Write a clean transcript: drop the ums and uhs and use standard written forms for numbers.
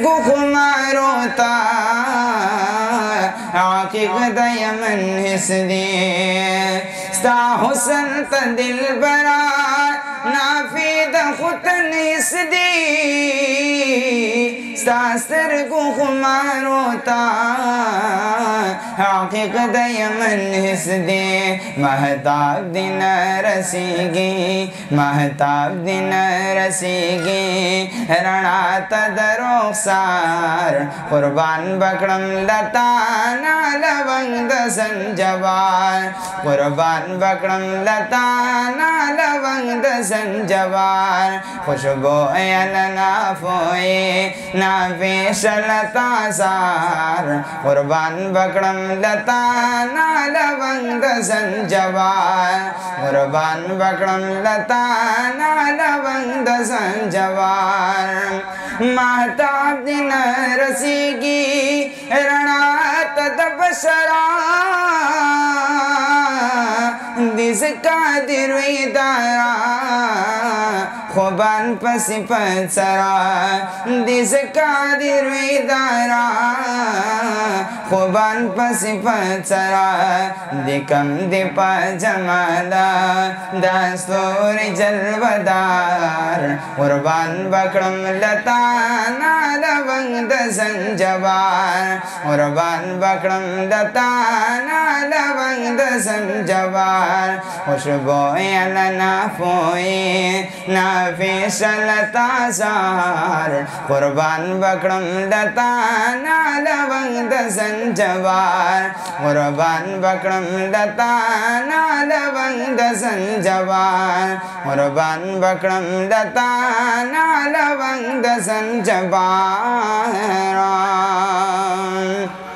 खुमारोता आकिक दयमन हिस्दी स्ता हुसन त दिल बरा नाफीद खुतन हिस्दी स्तास्तर को खुमारोता आकिक दयमन हिस्दी महताब दिन रसीगी महताब दिन रसीगी रणा तदरो सार कुर्बान बकड़म लताना लवंग दसन जवार कुर्बान बकड़म लताना लवंग दसन जवार खुशबो अलना फोए ना पेशलता सार कुर्बान बकड़म लताना लवंग दसन जवार कुर्बान बकड़म लताना लवंग दसन जवार महताब दिन रसीगी रणा तदबशरा दिस का दिरदारा खुबान पसिपत सरा दिस का दिरदारा खुबान पसिपत सरा दिकम दिपा जमाला दस्तूर जलवदार कुर्बान बकड़म लताना लवंग दसन जवार कुर्बान बकड़म लताना लवंग दसन जवार खुशबो अलना फोए ना फिसलता सार कुर्बान बकड़म लताना लवंग दसन जवार कुर्बान बकड़म लताना लवंग दसन जवार कुर्बान बकड़म लताना लवंग दसन जवार।